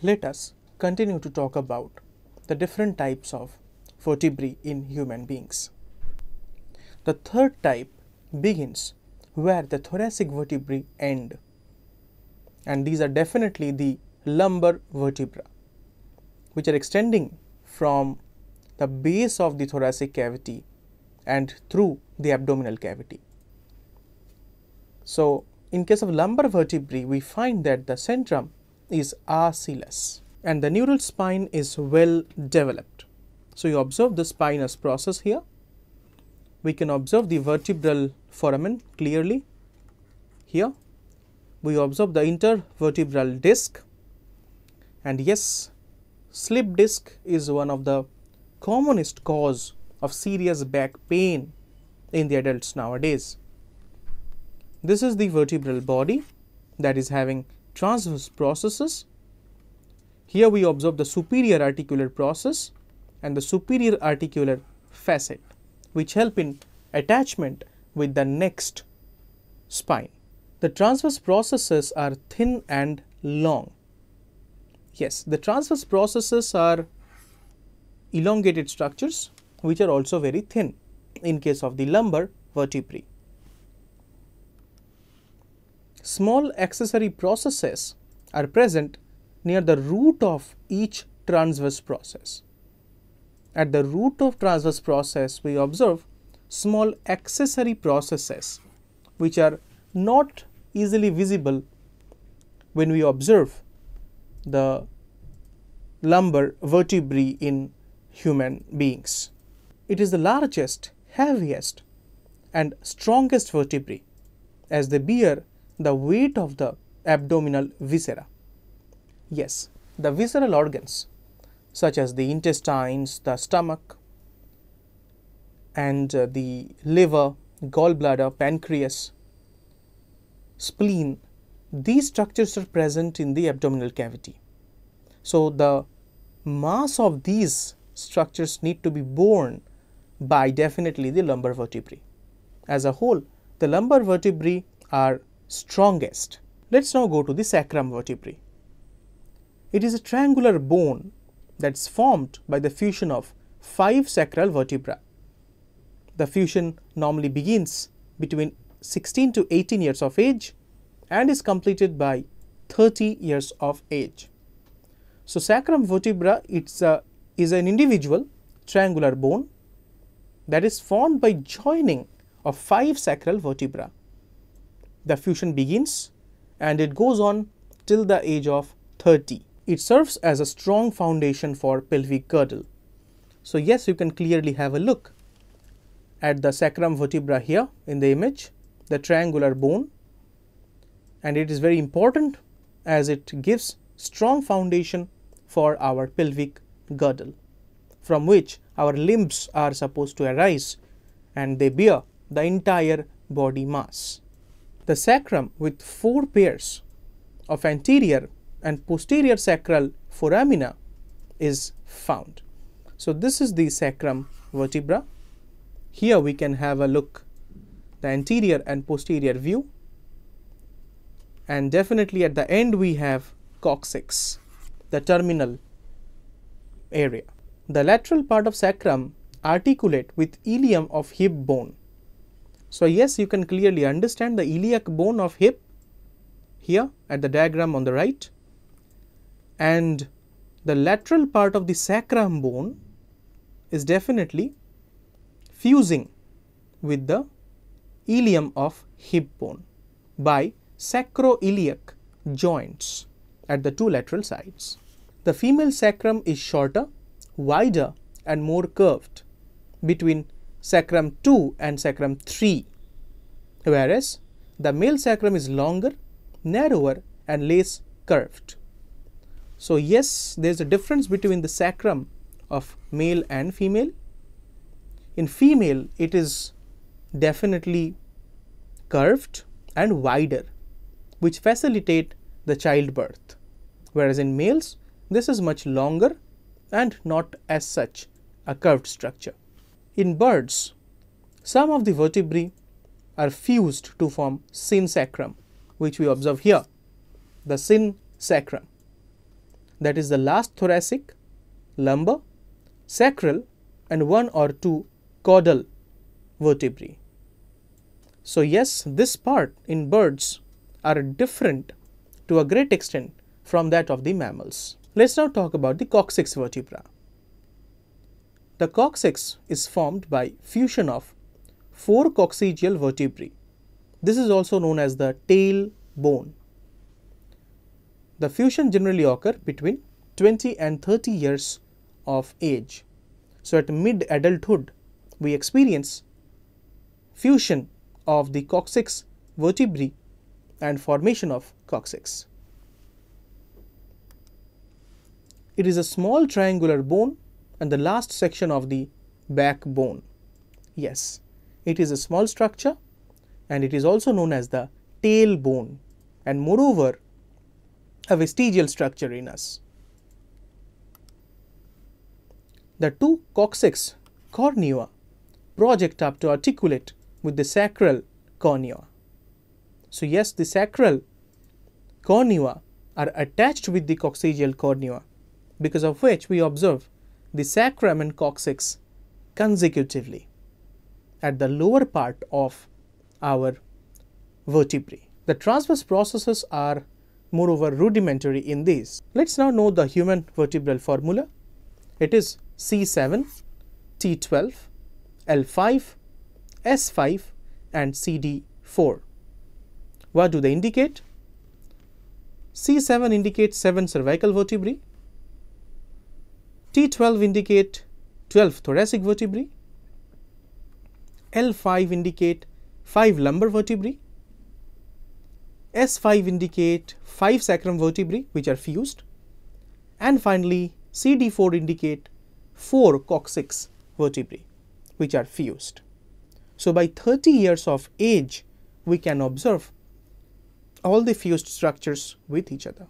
Let us continue to talk about the different types of vertebrae in human beings. The third type begins where the thoracic vertebrae end, and these are definitely the lumbar vertebra, which are extending from the base of the thoracic cavity and through the abdominal cavity. So, in case of lumbar vertebrae, we find that the centrum is acillous and the neural spine is well developed. So, you observe the spinous process here. We can observe the vertebral foramen clearly here. We observe the intervertebral disc, and yes, slip disc is one of the commonest cause of serious back pain in the adults nowadays. This is the vertebral body that is having transverse processes. Here we observe the superior articular process and the superior articular facet, which help in attachment with the next spine. The transverse processes are thin and long. Yes, the transverse processes are elongated structures which are also very thin in case of the lumbar vertebrae. Small accessory processes are present near the root of each transverse process. At the root of transverse process, we observe small accessory processes which are not easily visible when we observe the lumbar vertebrae in human beings. It is the largest, heaviest and strongest vertebrae as they bear the weight of the abdominal viscera. Yes, the visceral organs such as the intestines, the stomach and the liver, gallbladder, pancreas, spleen, these structures are present in the abdominal cavity. So, the mass of these structures need to be borne by definitely the lumbar vertebrae. As a whole, the lumbar vertebrae are strongest. Let us now go to the sacrum vertebrae. It is a triangular bone that is formed by the fusion of 5 sacral vertebrae. The fusion normally begins between 16 to 18 years of age and is completed by 30 years of age. So, sacrum vertebra is an individual triangular bone that is formed by joining of 5 sacral vertebrae. The fusion begins and it goes on till the age of 30. It serves as a strong foundation for pelvic girdle. So, yes, you can clearly have a look at the sacrum vertebra here in the image, the triangular bone, and it is very important as it gives strong foundation for our pelvic girdle, from which our limbs are supposed to arise and they bear the entire body mass. The sacrum with 4 pairs of anterior and posterior sacral foramina is found. So, this is the sacrum vertebra. Here we can have a look the anterior and posterior view, and definitely at the end we have COCCYX, the terminal area. The lateral part of sacrum articulate with ilium of hip bone. So, yes, you can clearly understand the iliac bone of hip here at the diagram on the right, and the lateral part of the sacrum bone is definitely fusing with the ilium of hip bone by sacroiliac joints at the 2 lateral sides. The female sacrum is shorter, wider and more curved between sacrum 2 and sacrum 3, whereas the male sacrum is longer, narrower and less curved. So, yes, there is a difference between the sacrum of male and female. In female, it is definitely curved and wider, which facilitate the childbirth, whereas in males, this is much longer and not as such a curved structure. In birds, some of the vertebrae are fused to form synsacrum, which we observe here, the synsacrum. that is the last thoracic, lumbar, sacral and 1 or 2 caudal vertebrae. So yes, this part in birds are different to a great extent from that of the mammals. Let's now talk about the COCCYX vertebra. The COCCYX is formed by fusion of 4 coccygeal vertebrae. This is also known as the tail bone. The fusion generally occurs between 20 and 30 years of age. So at mid-adulthood, we experience fusion of the COCCYX vertebrae and formation of COCCYX. It is a small triangular bone and the last section of the backbone. Yes, it is a small structure and it is also known as the tailbone and moreover a vestigial structure in us. The 2 COCCYX cornua project up to articulate with the sacral cornua. So yes, the sacral cornua are attached with the coccygeal cornua, because of which we observe the sacrum and COCCYX consecutively at the lower part of our vertebrae. The transverse processes are moreover rudimentary in these. Let's now know the human vertebral formula. It is C7, T12, L5, S5 and CD4. What do they indicate? C7 indicates 7 cervical vertebrae, T12 indicate 12 thoracic vertebrae, L5 indicate 5 lumbar vertebrae, S5 indicate 5 sacrum vertebrae which are fused, and finally CD4 indicate 4 COCCYX vertebrae which are fused. So by 30 years of age we can observe all the fused structures with each other.